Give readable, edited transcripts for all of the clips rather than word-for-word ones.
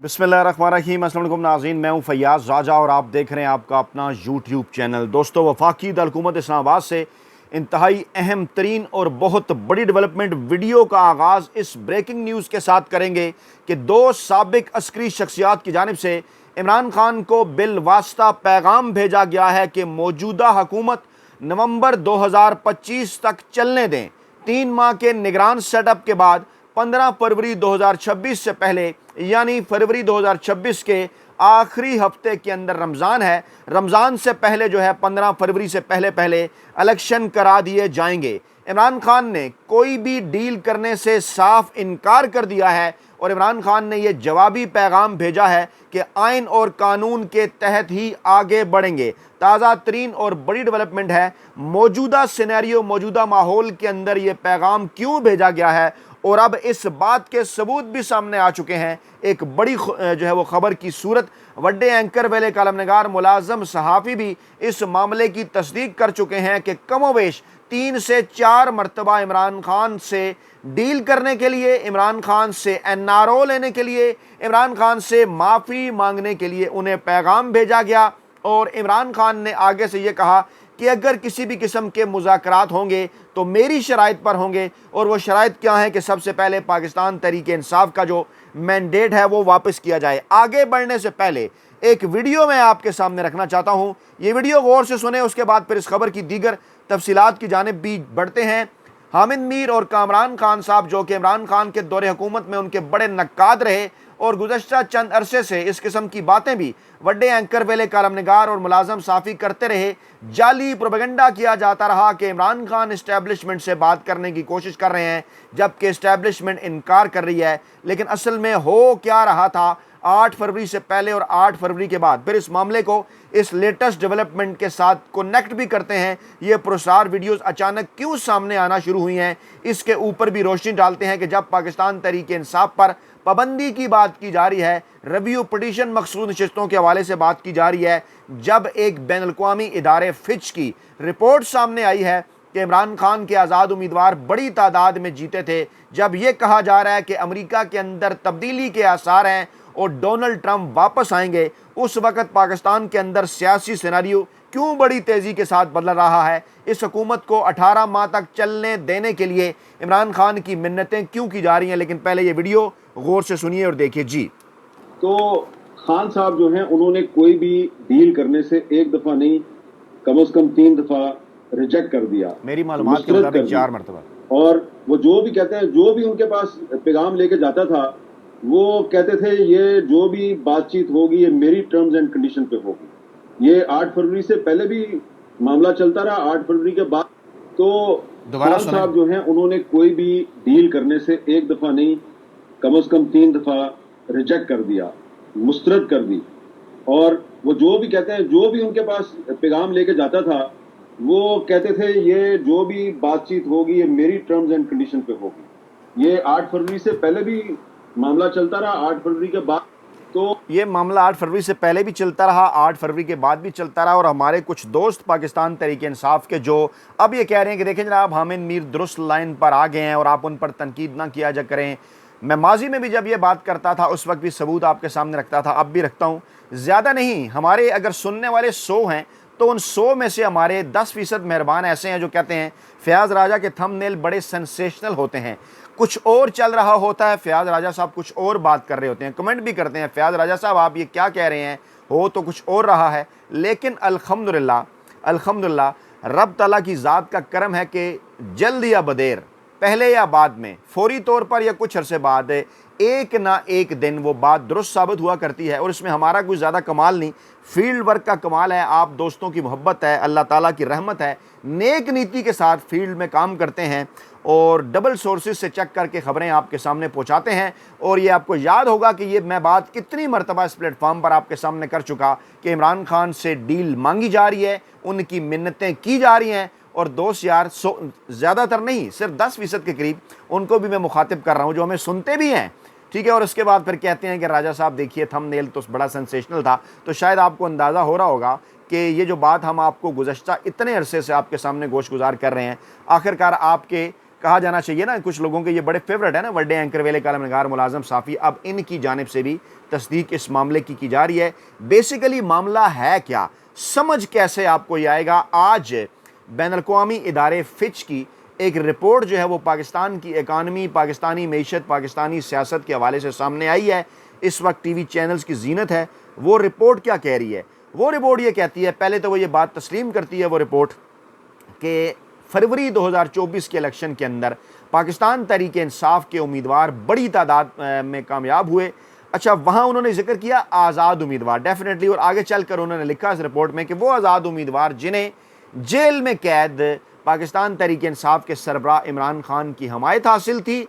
बिस्मिल्लाहिर्रहमानिर्रहीम। अस्सलाम वालेकुम नाज़रीन, मैं हूं फैयाज़ राजा और आप देख रहे हैं आपका अपना यूट्यूब चैनल। दोस्तों, वफाकी हुकूमत इस्लामाबाद से इंतहाई अहम तरीन और बहुत बड़ी डेवलपमेंट वीडियो का आगाज़ इस ब्रेकिंग न्यूज़ के साथ करेंगे कि दो साबिक अस्करी शख्सियात की जानिब से इमरान खान को बिलवास्ता पैगाम भेजा गया है कि मौजूदा हुकूमत नवंबर 2025 तक चलने दें। 3 माह के निगरान सेटअप के बाद 15 फरवरी 2026 से पहले यानी फरवरी 2026 के आखिरी हफ्ते के अंदर रमज़ान है। रमज़ान से पहले जो है 15 फरवरी से पहले पहले इलेक्शन करा दिए जाएंगे। इमरान खान ने कोई भी डील करने से साफ इनकार कर दिया है और इमरान खान ने यह जवाबी पैगाम भेजा है कि आइन और कानून के तहत ही आगे बढ़ेंगे। ताज़ा तरीन और बड़ी डेवलपमेंट है। मौजूदा सिनेरियो, मौजूदा माहौल के अंदर यह पैगाम क्यों भेजा गया है और अब इस बात के सबूत भी सामने आ चुके हैं। एक बड़ी जो है वो खबर की सूरत, वड्डे एंकर वेले कालमनगार मुलाजम सहाफ़ी भी इस मामले की तस्दीक कर चुके हैं कि कमोवेश 3 से 4 मरतबा इमरान खान से डील करने के लिए, इमरान खान से एनआरओ लेने के लिए, इमरान खान से माफ़ी मांगने के लिए उन्हें पैगाम भेजा गया। और इमरान खान ने आगे से ये कहा कि अगर किसी भी किस्म के मुज़ाकरात होंगे तो मेरी शराइत पर होंगे। और वो शराइत क्या है कि सबसे पहले पाकिस्तान तहरीक इंसाफ का जो मैंडेट है वो वापस किया जाए। आगे बढ़ने से पहले एक वीडियो मैं आपके सामने रखना चाहता हूँ। ये वीडियो गौर से सुने, उसके बाद फिर इस खबर की दीगर तफसीलात की जानिब भी बढ़ते हैं। हामिद मीर और कामरान खान साहब, जो कि इमरान खान के दौरे हुकूमत में उनके बड़े नक्काद रहे और गुज़श्ता चंद अरसे से इस किस्म की बातें भी वड्डे एंकर वेले कालमनगार और मुलाजम साफ़ी करते रहे। जाली प्रोपेगेंडा किया जाता रहा कि इमरान खान इस्टेब्लिशमेंट से बात करने की कोशिश कर रहे हैं, जबकि इस्टेब्लिशमेंट इनकार कर रही है। लेकिन असल में हो क्या रहा था 8 फरवरी से पहले और 8 फरवरी के बाद। फिर इस मामले को इस लेटेस्ट डेवलपमेंट के साथ कनेक्ट भी करते हैं। ये पुरस्कार वीडियोस अचानक क्यों सामने आना शुरू हुई हैं, इसके ऊपर भी रोशनी डालते हैं कि जब पाकिस्तान तहरीक इंसाफ पर पाबंदी की बात की जा रही है, रिव्यू पिटीशन मखसूस नशिस्तों के हवाले से बात की जा रही है, जब एक बैनुल-अक़वामी इदारे फिच की रिपोर्ट सामने आई है कि इमरान खान के आज़ाद उम्मीदवार बड़ी तादाद में जीते थे, जब यह कहा जा रहा है कि अमेरिका के अंदर तब्दीली के आसार हैं और डोनाल्ड ट्रंप वापस आएंगे, उस वक़्त पाकिस्तान के अंदर सियासी सिनेरियो क्यों बड़ी तेज़ी के साथ बदल रहा है? इस हुकूमत को 18 माह तक चलने देने के लिए इमरान खान की मिन्नतें क्यों की जा रही हैं? लेकिन पहले ये वीडियो गौर से सुनिए और देखिए जी। तो खान साहब जो हैं उन्होंने कोई भी डील करने से एक दफ़ा नहीं, कम से कम 3 दफ़ा रिजेक्ट कर दिया, मेरी मालूमात के मुताबिक 4 मरतबा। और वो जो भी कहते हैं, जो भी उनके पास पैगाम लेके जाता था, वो कहते थे ये जो भी बातचीत होगी ये मेरी टर्म्स एंड कंडीशन पे होगी। ये 8 फरवरी से पहले भी मामला चलता रहा, 8 फरवरी के बाद। तो खान साहब जो हैं उन्होंने कोई भी डील करने से एक दफ़ा नहीं, कम से कम 3 दफ़ा रिजेक्ट कर दिया, मुस्तरद कर दी। और वो जो भी कहते हैं, जो भी उनके पास पैगाम लेके जाता था, वो कहते थे ये जो भी बातचीत होगी ये मेरी टर्म्स एंड कंडीशन पे होगी। ये 8 फरवरी से पहले भी मामला चलता रहा, 8 फरवरी के बाद। तो ये मामला 8 फरवरी से पहले भी चलता रहा, 8 फरवरी के बाद भी चलता रहा। और हमारे कुछ दोस्त पाकिस्तान तहरीक इंसाफ के जो अब ये कह रहे हैं कि देखें जनाब, हामिद मीर दुरुस्त लाइन पर आ गए हैं और आप उन पर तनकीद ना किया जा करें। मैं माजी में भी जब ये बात करता था उस वक्त भी सबूत आपके सामने रखता था, अब भी रखता हूँ। ज़्यादा नहीं, हमारे अगर सुनने वाले 100 हैं तो उन 100 में से हमारे 10% मेहरबान ऐसे हैं जो कहते हैं फयाज़ राजा के थंबनेल बड़े सेंसेशनल होते हैं। कुछ और चल रहा होता है, फयाज़ राजा साहब कुछ और बात कर रहे होते हैं, कमेंट भी करते हैं फयाज़ राजा साहब आप ये क्या कह रहे हैं, हो तो कुछ और रहा है। लेकिन अल्हम्दुलिल्लाह, अल्हम्दुलिल्लाह रब ताला की ज़ात का करम है कि जल्द या बदेर, पहले या बाद में, फौरी तौर पर या कुछ अरसे बाद, एक ना एक दिन वो बात दुरुस्त साबित हुआ करती है। और इसमें हमारा कोई ज़्यादा कमाल नहीं, फील्ड वर्क का कमाल है, आप दोस्तों की मोहब्बत है, अल्लाह ताला की रहमत है, नेक नीति के साथ फील्ड में काम करते हैं और डबल सोर्सेज से चेक करके ख़बरें आपके सामने पहुंचाते हैं। और ये आपको याद होगा कि ये मैं बात कितनी मरतबा इस प्लेटफॉर्म पर आपके सामने कर चुका कि इमरान खान से डील मांगी जा रही है, उनकी मिन्नतें की जा रही हैं। और दोस्त यार, ज़्यादातर नहीं, सिर्फ 10% के करीब उनको भी मैं मुखातिब कर रहा हूँ जो हमें सुनते भी हैं, ठीक है। और उसके बाद फिर कहते हैं कि राजा साहब देखिए थंबनेल तो बड़ा सेंसेशनल था। तो शायद आपको अंदाज़ा हो रहा होगा कि ये जो बात हम आपको गुज़श्ता इतने अरसे से आपके सामने गोश गुजार कर रहे हैं, आखिरकार आपके कहा जाना चाहिए ना, कुछ लोगों के ये बड़े फेवरेट है ना, वड्डे एंकर वेले कालमनगार मुलाजम साफ़ी, अब इनकी जानिब से भी तस्दीक इस मामले की जा रही है। बेसिकली मामला है क्या, समझ कैसे आपको ये आएगा। आज बैनुल-अक़वामी इदारे फिच की एक रिपोर्ट जो है वो पाकिस्तान की इकानमी, पाकिस्तानी मईशत, पाकिस्तानी सियासत के हवाले से सामने आई है। इस वक्त टीवी चैनल्स की जीनत है। वो रिपोर्ट क्या कह रही है? वो रिपोर्ट ये कहती है, पहले तो वो ये बात तस्लीम करती है वो रिपोर्ट कि फरवरी 2024 के इलेक्शन के अंदर पाकिस्तान तहरीक इंसाफ के उम्मीदवार बड़ी तादाद में कामयाब हुए। अच्छा, वहाँ उन्होंने जिक्र किया आज़ाद उम्मीदवार, डेफिनेटली, और आगे चलकर उन्होंने लिखा इस रिपोर्ट में कि वो आज़ाद उम्मीदवार जिन्हें जेल में कैद पाकिस्तान तहरीक इंसाफ के सरबराह इमरान खान की हमायत हासिल थी,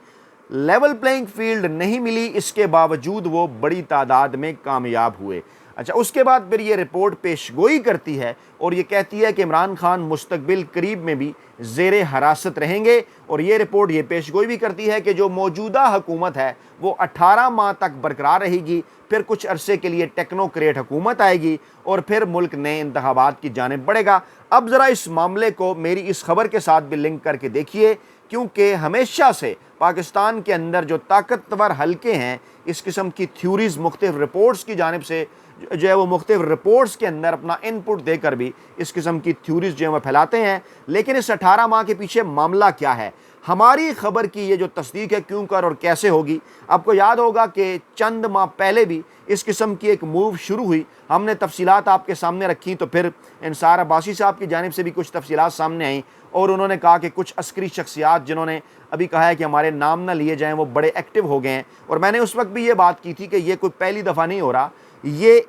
लेवल प्लेइंग फील्ड नहीं मिली, इसके बावजूद वो बड़ी तादाद में कामयाब हुए। अच्छा, उसके बाद फिर ये रिपोर्ट पेशगोई करती है और ये कहती है कि इमरान खान मुस्तकबिल करीब में भी ज़ेरे हरासत रहेंगे, और ये रिपोर्ट ये पेशगोई भी करती है कि जो मौजूदा हुकूमत है वो 18 माह तक बरकरार रहेगी, फिर कुछ अरसे के लिए टेक्नोक्रेट हुकूमत आएगी और फिर मुल्क नए इंतखाबात की जानिब बढ़ेगा। अब ज़रा इस मामले को मेरी इस खबर के साथ भी लिंक करके देखिए, क्योंकि हमेशा से पाकिस्तान के अंदर जो ताकतवर हलके हैं, इस किस्म की थ्योरीज़ मुख्तलिफ रिपोर्ट्स की जानिब से जो है वो मुख्तलिफ रिपोर्ट्स के अंदर अपना इनपुट देकर भी इस किस्म की थ्योरीज़ जो है वो फैलाते हैं। लेकिन इस 18 माह के पीछे मामला क्या है? हमारी खबर की ये जो तस्दीक है क्यों कर और कैसे होगी, आपको याद होगा कि चंद माह पहले भी इस किस्म की एक मूव शुरू हुई, हमने तफसीलात आपके सामने रखी, तो फिर इंसार अब्बासी साहब की जानिब से भी कुछ तफसीलात सामने आई और उन्होंने कहा कि कुछ अस्करी शख्सियात जिन्होंने अभी कहा है कि हमारे नाम ना लिए जाएँ, वो बड़े एक्टिव हो गए हैं। और मैंने उस वक्त भी ये बात की थी कि ये कोई पहली दफ़ा नहीं हो रहा, ये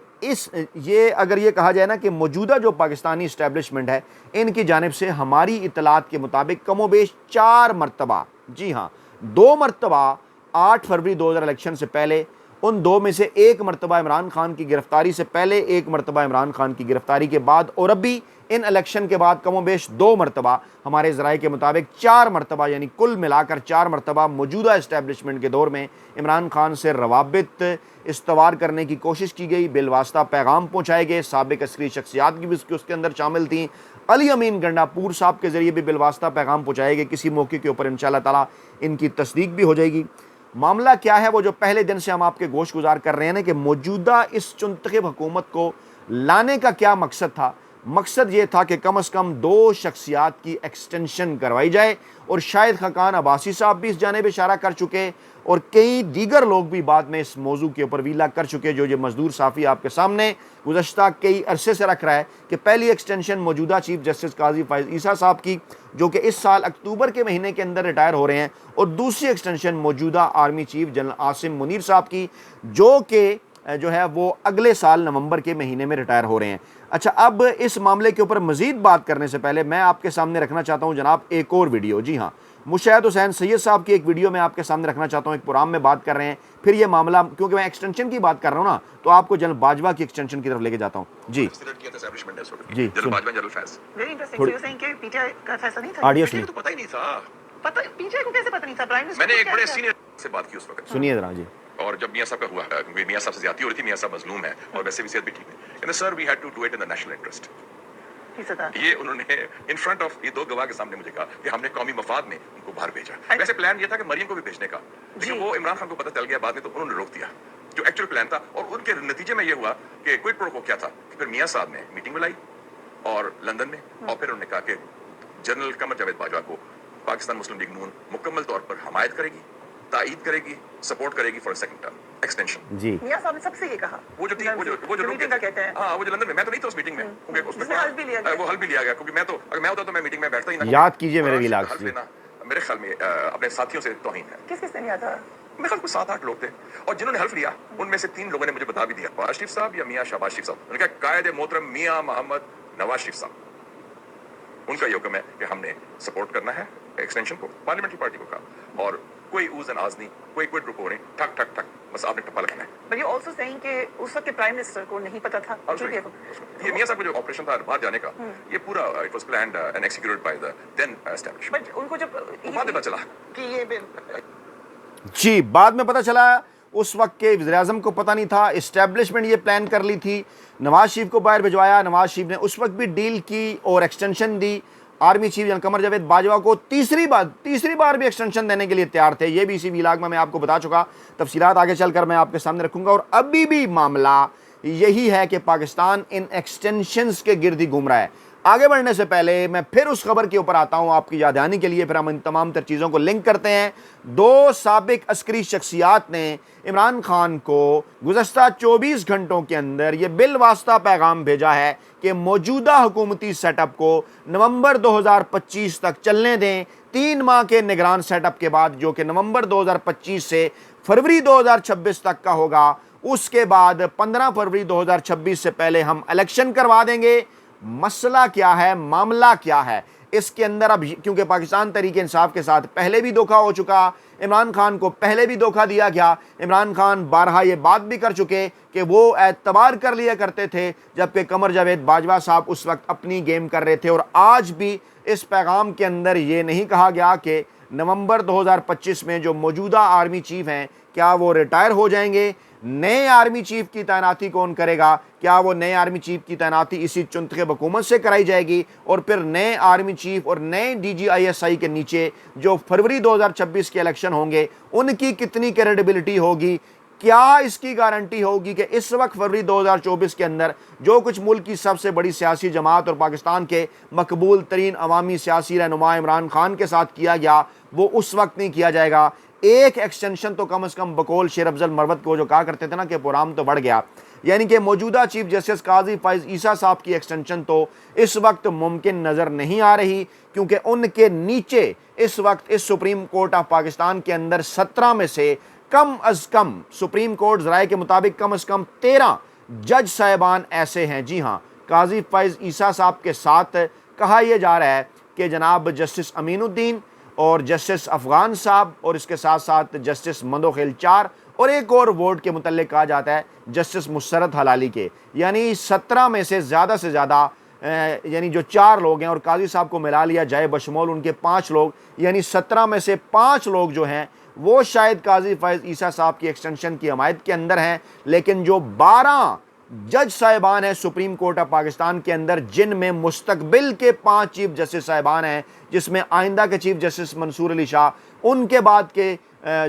अगर ये कहा जाए ना कि मौजूदा जो पाकिस्तानी इस्टेब्लिशमेंट है, इनकी जानिब से हमारी इतलात के मुताबिक कमोबेश 4 मरतबा, जी हाँ 2 मरतबा 8 फरवरी 2000 इलेक्शन से पहले, उन 2 में से 1 मरतबा इमरान खान की गिरफ्तारी से पहले, 1 मरतबा इमरान खान की गिरफ्तारी के बाद, और अब भी इन इलेक्शन के बाद कमोबेश 2 मरतबा, हमारे ज़राए के मुताबिक 4 मरतबा, यानी कुल मिलाकर 4 मरतबा मौजूदा इस्टेब्लिशमेंट के दौर में इमरान खान से रवाबित इस्तवार करने की कोशिश की गई, बिलवास्ता पैगाम पहुँचाए गए। साबिक अस्करी शख्सियात भी उसके अंदर शामिल थी। अली अमीन गंडापुर साहब के ज़रिए भी बिलवास्ता पैगाम पहुँचाए गए। किसी मौके के ऊपर इंशाअल्लाह ताला इनकी तस्दीक भी हो जाएगी। मामला क्या है, वो जो पहले दिन से हम आपके गोश गुजार कर रहे हैं ना, कि मौजूदा इस चुनतखब हुकूमत को लाने का क्या मकसद था? मकसद ये था कि कम से कम 2 शख्सियात की एक्सटेंशन करवाई जाए, और शायद खाकान अब्बासी साहब भी इस जानिब इशारा कर चुके और कई दीगर लोग भी बाद में इस मौजू के ऊपर वीला कर चुके। जो ये मजदूर साफ़ी आपके सामने गुज़श्ता कई अरसे से रख रहा है कि पहली एक्सटेंशन मौजूदा चीफ जस्टिस काजी फ़ाइज़ ईसा साहब की, जो कि इस साल अक्टूबर के महीने के अंदर रिटायर हो रहे हैं, और दूसरी एक्सटेंशन मौजूदा army chief general Asim Munir साहब की, जो कि जो है वो अगले साल नवंबर के महीने में रिटायर हो रहे हैं। अच्छा, अब इस मामले के ऊपर मज़ीद बात करने से पहले मैं आपके सामने रखना चाहता हूं जनाब एक और वीडियो। जी हाँ, मुशैद हुसैन सैयद साहब की एक वीडियो में आपके सामने रखना चाहता हूं। एक प्रोग्राम में बात कर रहे हैं, फिर ये मामला, क्योंकि मैं एक्सटेंशन की बात कर रहा हूं ना, तो आपको जनरल बाजवा की एक्सटेंशन की तरफ लेके जाता हूं। जी जी, ऑडियो मैंने एक बड़े सीनियर से बात की उस वक्त, सुनिए जरा जी। और जब मियां साहब का हुआ, क्योंकि मियां साहब से ज्यादती हो रही थी, मियां साहब मजलूम है और वैसे भी सेहत भी ठीक है, कहते sir we had to do it in the national interest. ये उन्होंने इन फ्रंट ऑफ ये 2 गवाह के सामने मुझे कहा कि हमने कौमी मफाद में उनको बाहर भेजा। वैसे प्लान ये था कि मरियम को भी भेजने का, लेकिन वो इमरान खान को पता चल गया बाद में, तो उन्होंने रोक दिया जो एक्चुअल प्लान था। और उनके नतीजे में ये हुआ कि क्विड प्रो को क्या था कि फिर मियां साहब ने मीटिंग बुलाई और लंदन में, और फिर उन्होंने कहा कि जनरल कमर जावेद बाजवा को पाकिस्तान मुस्लिम लीग नून मुकम्मल तौर पर हमायत करेगी, ताईद करेगी, सपोर्ट करेगी फॉर सेकंड टर्म एक्सटेंशन। जी, मियां साहब ने सबसे ये कहा, वो जो मीटिंग का कहते हैं, हाँ, वो जो लंदन में, मैं तो नहीं था उस मीटिंग में, क्योंकि उसमें हल भी लिया गया, वो हल भी लिया गया, क्योंकि मैं तो अगर मैं होता तो मैं मीटिंग में बैठता ही ना। याद कीजिए मेरे विलाग से, मेरे ख्याल में अपने साथियों से तौहीन है। किस किस ने लिया था? मेरे ख्याल में 7-8 लोग थे, और जिन्होंने हल्फ लिया उनमें से 3 लोगों ने मुझे बता भी दिया, नवाज शरीफ साहब या मियां शहबाज शरीफ साहब। उन्होंने कहा कायदे मोहतरम मियां मोहम्मद नवाज शरीफ साहब, उनका ये हुक्म है कि हमने सपोर्ट करना है एक्सटेंशन को, पार्लियामेंट्री पार्टी को कहा, और कोई ऊज़ एंड आज़ नहीं, कोई क्विड प्रो नहीं, ठक ठक ठक, बस आपने टप्पा लगाना है। But you're also saying कि उस वक्त के प्राइम मिनिस्टर को नहीं पता था ये मियां साहब का जो ऑपरेशन था बाहर जाने का, ये पूरा it was planned and executed by the then establishment. But उनको जब बाद में पता चला कि ये जी, बाद में पता चला, उस वक्त के वज़ीर-ए-आज़म को पता नहीं था, इस्टेब्लिशमेंट ये प्लान कर ली थी, नवाज शरीफ को बाहर भिजवाया, नवाज शरीफ ने उस वक्त भी डील की और एक्सटेंशन दी, army chief general Qamar Javed Bajwa को तीसरी बार भी एक्सटेंशन देने के लिए तैयार थे। ये भी इसी व्लॉग में मैं आपको बता चुका, तफसीलात आगे चलकर मैं आपके सामने रखूंगा। और अभी भी मामला यही है कि पाकिस्तान इन एक्सटेंशंस के गिर्द ही घूम रहा है। आगे बढ़ने से पहले मैं फिर उस खबर के ऊपर आता हूं आपकी याद दहानी के लिए, फिर हम इन तमाम तर चीज़ों को लिंक करते हैं। दो साबिक अस्करी शख्सियात ने इमरान खान को गुज़श्ता 24 घंटों के अंदर यह बिलवास्ता पैगाम भेजा है कि मौजूदा हुकूमती सेटअप को नवंबर 2025 तक चलने दें। 3 माह के निगरान सेटअप के बाद, जो कि नवंबर 2025 से फरवरी 2026 तक का होगा, उसके बाद 15 फरवरी 2026 से पहले हम इलेक्शन करवा देंगे। मसला क्या है, मामला क्या है इसके अंदर? अब क्योंकि पाकिस्तान तहरीक इंसाफ के साथ पहले भी धोखा हो चुका, इमरान खान को पहले भी धोखा दिया गया। इमरान खान बारहा ये बात भी कर चुके कि वो एतबार कर लिया करते थे, जबकि कमर जावेद बाजवा साहब उस वक्त अपनी गेम कर रहे थे। और आज भी इस पैगाम के अंदर ये नहीं कहा गया कि नवंबर 2025 में जो मौजूदा आर्मी चीफ हैं क्या वो रिटायर हो जाएंगे, नए आर्मी चीफ की तैनाती कौन करेगा, क्या वो नए आर्मी चीफ की तैनाती इसी चुनतखब हुकूमत से कराई जाएगी, और फिर नए आर्मी चीफ और नए DGISI के नीचे जो फरवरी 2026 के इलेक्शन होंगे उनकी कितनी क्रेडिबिलिटी होगी? क्या इसकी गारंटी होगी कि इस वक्त फरवरी 2024 के अंदर जो कुछ मुल्क की सबसे बड़ी सियासी जमात और पाकिस्तान के मकबूल तरीन अवामी सियासी रहनुमा इमरान खान के साथ किया गया वो उस वक्त नहीं किया जाएगा? एक एक्सटेंशन तो कम से कम बकौल शेर अफजल मरवत को जो कहा करते थे ना कि प्रोग्राम तो बढ़ गया, यानी कि मौजूदा चीफ जस्टिस काजी फैज ईसा साहब की एक्सटेंशन तो इस वक्त मुमकिन नज़र नहीं आ रही, क्योंकि उनके नीचे इस वक्त इस सुप्रीम कोर्ट ऑफ पाकिस्तान के अंदर 17 में से कम अज़ कम, सुप्रीम कोर्ट राय के मुताबिक कम अज़ कम 13 जज साहिबान ऐसे हैं। जी हाँ, काजी फैज ईसा साहब के साथ कहा यह जा रहा है कि जनाब जस्टिस अमीनुद्दीन और जस्टिस अफगान साहब और इसके साथ साथ जस्टिस मंदोखेल 4 और एक और वोट के मुतल्लिक कहा जाता है जस्टिस मुसरत हलाली के, यानी 17 में से ज़्यादा यानी जो 4 लोग हैं और काजी साहब को मिला लिया जाए बशमोल उनके 5 लोग, यानी 17 में से 5 लोग जो हैं वो शायद काजी फैज ईसा साहब की एक्सटेंशन की हमायत के अंदर हैं। लेकिन जो 12 जज साहिबान हैं सुप्रीम कोर्ट ऑफ पाकिस्तान के अंदर, जिनमें मुस्तकबिल के 5 चीफ जस्टिस साहिबान हैं, जिसमें आइंदा के चीफ जस्टिस मंसूर अली शाह, उनके बाद के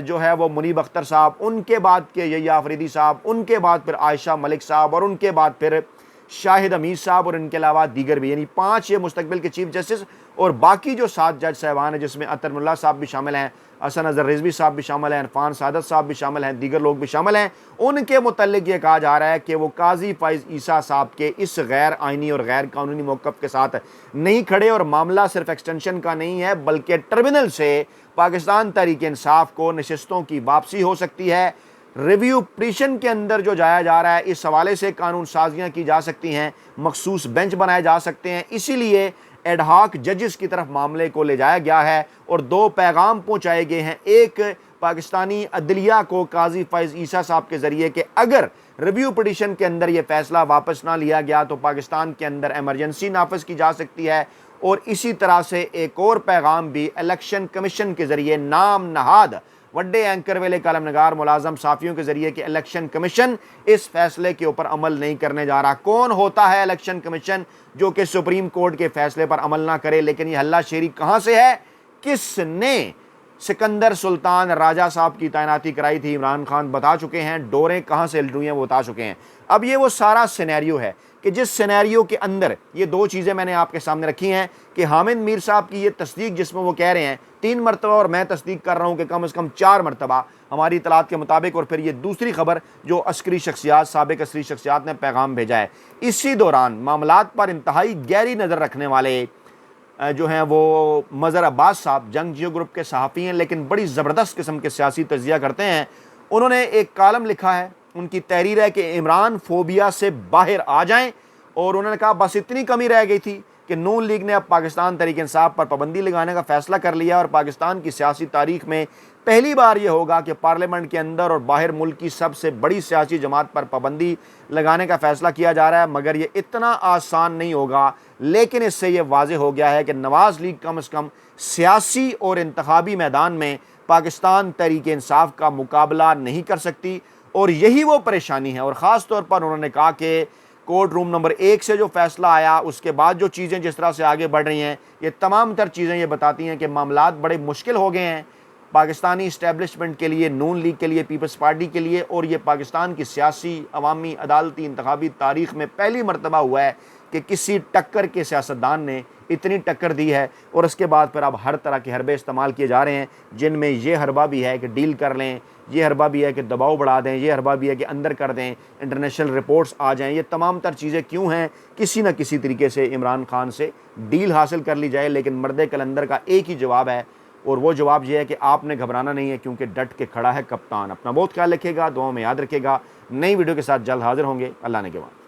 जो है वो मुनीब अख्तर साहब, उनके बाद के यहिया अफरीदी साहब, उनके बाद फिर आयशा मलिक साहब और उनके बाद फिर शाहिद हमीद साहब और इनके अलावा दीगर भी, यानी 5 ये मुस्तकबिल के चीफ जस्टिस और बाकी जो 7 जज साहिबान हैं जिसमें अतर मुल्ला साहब भी शामिल हैं, हसन अजहर रिजवी साहब भी शामिल हैं, इरफान सादत साहब भी शामिल हैं, दीगर लोग भी शामिल हैं। उनके मुतल्लिक ये कहा जा रहा है कि वो काजी फैज ईसा साहब के इस गैर आइनी और गैर कानूनी मौक़िफ़ के साथ नहीं खड़े, और मामला सिर्फ एक्सटेंशन का नहीं है बल्कि ट्रिब्यूनल से पाकिस्तान तहरीक इंसाफ को नशिस्तों की वापसी हो सकती है। रिव्यू पिटीशन के अंदर जो जाया जा रहा है इस हवाले से कानून साजियाँ की जा सकती हैं, मखसूस बेंच बनाए जा सकते हैं, इसीलिए एडहाक जजेस की तरफ मामले को ले जाया गया है और 2 पैगाम पहुँचाए गए हैं। एक पाकिस्तानी अदलिया को काजी फैज ईसा साहब के ज़रिए कि अगर रिव्यू पिटीशन के अंदर ये फ़ैसला वापस ना लिया गया तो पाकिस्तान के अंदर एमरजेंसी नाफिज की जा सकती है, और इसी तरह से एक और पैगाम भी इलेक्शन कमीशन के ज़रिए नाम नहाद वड्डे एंकर वेले कलम नगार मुलाजम साफ़ियों के ज़रिए कि इलेक्शन कमीशन इस फैसले के ऊपर अमल नहीं करने जा रहा। कौन होता है इलेक्शन कमीशन जो कि सुप्रीम कोर्ट के फैसले पर अमल ना करे? लेकिन ये हल्ला शेरी कहाँ से है? किसने सिकंदर सुल्तान राजा साहब की तैनाती कराई थी? इमरान खान बता चुके हैं, डोरें कहाँ से हिल रही हैं वो बता चुके हैं। अब ये वो सारा सिनेरियो है कि जिस सिनेरियो के अंदर ये 2 चीज़ें मैंने आपके सामने रखी हैं कि हामिद मीर साहब की ये तस्दीक जिसमें वो कह रहे हैं 3 मरतबा और मैं तस्दीक कर रहा हूँ कि कम से कम 4 मरतबा हमारी इतलात के मुताबिक, और फिर ये दूसरी खबर जो अस्करी शख्सियात साबिक अस्करी शख्सियात ने पैगाम भेजा है। इसी दौरान मामलात पर इंतहाई गहरी नज़र रखने वाले जो हैं वो मज़हर अब्बास साहब जंग जियो ग्रुप के सहाफ़ी हैं, लेकिन बड़ी ज़बरदस्त किस्म के सियासी तज्ज़िया करते हैं। उन्होंने एक कालम लिखा है, उनकी तहरीर है कि इमरान फोबिया से बाहर आ जाएं, और उन्होंने कहा बस इतनी कमी रह गई थी कि नून लीग ने अब पाकिस्तान तहरीक इंसाफ पर पाबंदी लगाने का फ़ैसला कर लिया, और पाकिस्तान की सियासी तारीख में पहली बार ये होगा कि पार्लियामेंट के अंदर और बाहर मुल्क की सबसे बड़ी सियासी जमात पर पाबंदी लगाने का फ़ैसला किया जा रहा है। मगर ये इतना आसान नहीं होगा, लेकिन इससे ये वाज़ेह हो गया है कि नवाज़ लीग कम से कम सियासी और इंतखाबी मैदान में पाकिस्तान तहरीक इंसाफ का मुकाबला नहीं कर सकती, और यही वो परेशानी है। और ख़ास तौर पर उन्होंने कहा कि कोर्ट रूम नंबर 1 से जो फैसला आया, उसके बाद जो चीज़ें जिस तरह से आगे बढ़ रही हैं, ये तमाम तर चीज़ें ये बताती हैं कि मामलात बड़े मुश्किल हो गए हैं पाकिस्तानी इस्टेब्लिशमेंट के लिए, नून लीग के लिए, पीपल्स पार्टी के लिए। और ये पाकिस्तान की सियासी, अवामी, अदालती, इंतखाबी तारीख़ में पहली मरतबा हुआ है कि किसी टक्कर के सियासतदान ने इतनी टक्कर दी है। और उसके बाद फिर अब हर तरह के हरबे इस्तेमाल किए जा रहे हैं, जिनमें ये हरबा भी है कि डील कर लें, ये हरबा भी है कि दबाव बढ़ा दें, ये हरबा भी है कि अंदर कर दें, इंटरनेशनल रिपोर्ट्स आ जाएं। ये तमाम तर चीज़ें क्यों हैं? किसी न किसी तरीके से इमरान खान से डील हासिल कर ली जाए। लेकिन मर्द कलंदर का एक ही जवाब है, और वो जवाब ये है कि आपने घबराना नहीं है, क्योंकि डट के खड़ा है कप्तान। अपना बहुत ख्याल रखिएगा, दुआओं में याद रखिएगा। नई वीडियो के साथ जल्द हाजिर होंगे। अल्लाह ने के बाद।